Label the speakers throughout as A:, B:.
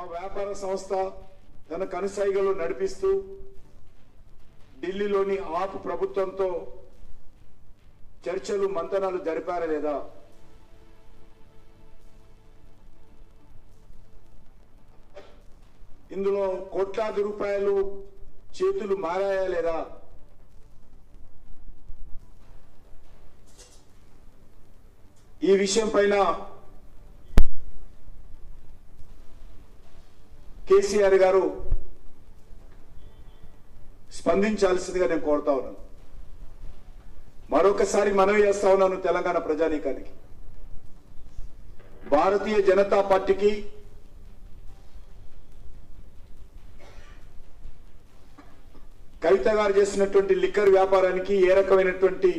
A: ఆ వ్యాపార సంస్థ తన కనుసైగలు నడిపిస్తూ ఢిల్లీలోని ఆప్ ప్రభుత్వంతో చర్చలు మంతనాలు జరిపారా లేదా? ఇందులో కోట్లాది రూపాయలు చేతులు మారాయా లేదా? ఈ విషయం పైన కేసీఆర్ గారు స్పందించాల్సిందిగా నేను కోరుతా ఉన్నాను. మరొకసారి మనవి చేస్తా ఉన్నాను తెలంగాణ ప్రజానీకానికి, భారతీయ జనతా పార్టీకి కవిత గారు చేసినటువంటి లిక్కర్ వ్యాపారానికి ఏ రకమైనటువంటి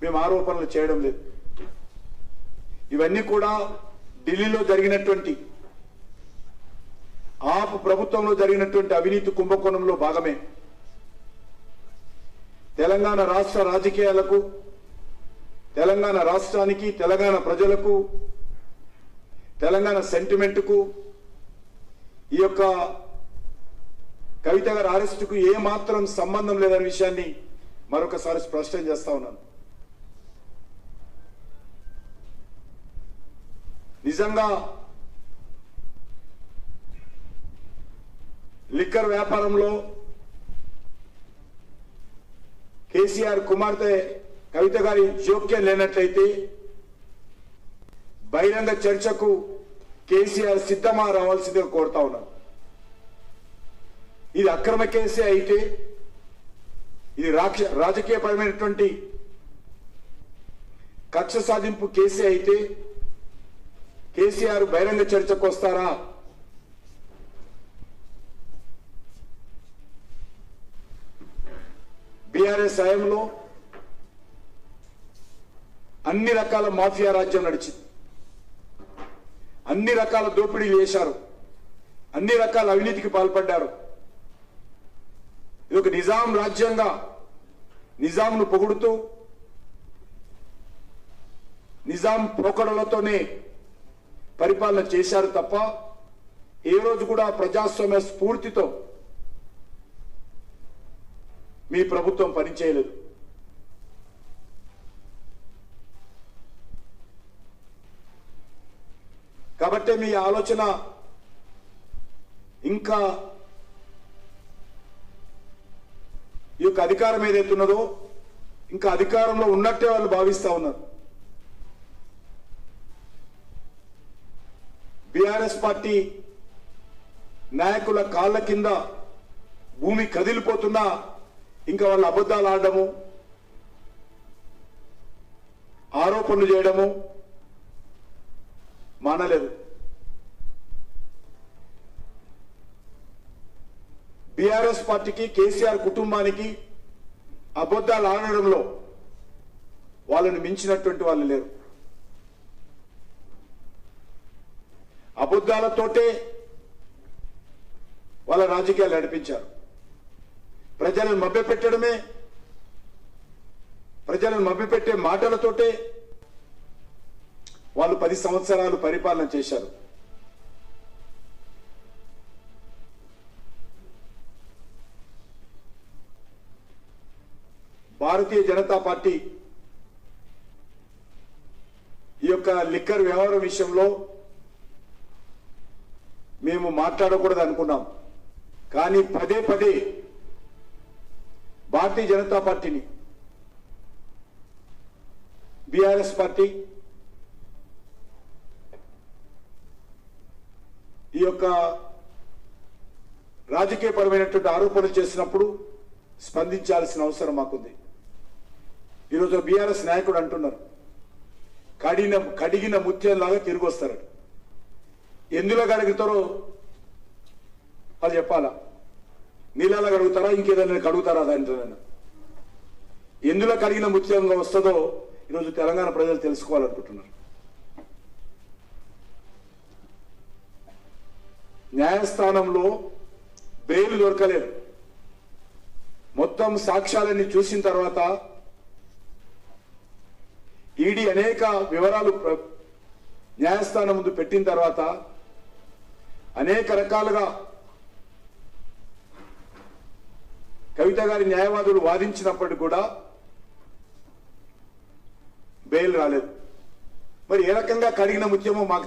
A: మేము ఆరోపణలు చేయడం లేదు. ఇవన్నీ కూడా ఢిల్లీలో జరిగినటువంటి ఆప్ ప్రభుత్వంలో జరిగినటువంటి అవినీతి కుంభకోణంలో భాగమే. తెలంగాణ రాష్ట్ర రాజకీయాలకు, తెలంగాణ రాష్ట్రానికి, తెలంగాణ ప్రజలకు, తెలంగాణ సెంటిమెంట్కు ఈ యొక్క కవిత గారి అరెస్టుకు ఏ మాత్రం సంబంధం లేదనే విషయాన్ని మరొకసారి స్పష్టం చేస్తా ఉన్నాను. నిజంగా లిక్కర్ వ్యాపారంలో కేసీఆర్ కుమార్తె కవిత గారి జోక్యం లేనట్లయితే బహిరంగ చర్చకు కేసీఆర్ సిద్ధమా రావాల్సిందిగా కోరుతా ఉన్నాను. ఇది అక్రమ కేసే అయితే, ఇది రాజకీయపరమైనటువంటి కక్ష సాధింపు కేసే అయితే కేసీఆర్ బహిరంగ చర్చకు వస్తారా? బీఆర్ఎస్ హయాంలో అన్ని రకాల మాఫియా రాజ్యం నడిచింది, అన్ని రకాల దోపిడీలు చేశారు, అన్ని రకాల అవినీతికి పాల్పడ్డారు. ఇది ఒక నిజాం రాజ్యంగా నిజాంను పొగుడుతూ నిజాం పోకడలతోనే పరిపాలన చేశారు తప్ప ఏ రోజు కూడా ప్రజాస్వామ్య స్ఫూర్తితో మీ ప్రభుత్వం పనిచేయలేదు. కాబట్టి మీ ఆలోచన ఇంకా ఈ యొక్క అధికారం ఏదైతున్నదో ఇంకా అధికారంలో ఉన్నట్టే వాళ్ళు భావిస్తా ఉన్నారు. బీఆర్ఎస్ పార్టీ నాయకుల కాళ్ళ కింద భూమి కదిలిపోతున్నా ఇంకా వాళ్ళు అబద్ధాలు ఆడడము, ఆరోపణలు చేయడము మానలేదు. బీఆర్ఎస్ పార్టీకి, కేసీఆర్ కుటుంబానికి అబద్ధాలు ఆడడంలో వాళ్ళని మించినటువంటి వాళ్ళు లేరు. అబద్ధాలతోటే వాళ్ళ రాజకీయాలు నడిపించారు. ప్రజలను మభ్యపెట్టడమే, ప్రజలను మభ్యపెట్టే మాటలతోటే వాళ్ళు 10 సంవత్సరాలు పరిపాలన చేశారు. భారతీయ జనతా పార్టీ ఈ యొక్క లిక్కర్ వ్యవహారం విషయంలో మేము మాట్లాడకూడదు అనుకున్నాం. కానీ పదే పదే భారతీయ జనతా పార్టీని, బీఆర్ఎస్ పార్టీ ఈ యొక్క రాజకీయపరమైనటువంటి ఆరోపణలు చేసినప్పుడు స్పందించాల్సిన అవసరం మాకుంది. ఈరోజు బీఆర్ఎస్ నాయకుడు అంటున్నారు కడిగిన ముత్యంలాగా తిరిగి వస్తారు. ఎందులో కడుగుతారో అది చెప్పాలా? నీళ్ళలో కడుగుతారా, ఇంకేదైనా కడుగుతారా? దాంట్లో ఎందులో కడిగిన ముత్యంగా వస్తుందో ఈరోజు తెలంగాణ ప్రజలు తెలుసుకోవాలనుకుంటున్నారు. న్యాయస్థానంలో బెయిల్ దొరకలేదు. మొత్తం సాక్ష్యాలన్నీ చూసిన తర్వాత ఈడీ అనేక వివరాలు న్యాయస్థానం ముందు పెట్టిన తర్వాత అనేక రకాలుగా కవిత గారి న్యాయవాదులు వాదించినప్పటికీ కూడా బెయిల్ రాలేదు. మరి ఏ రకంగా కడిగిన ముత్యమో మాకు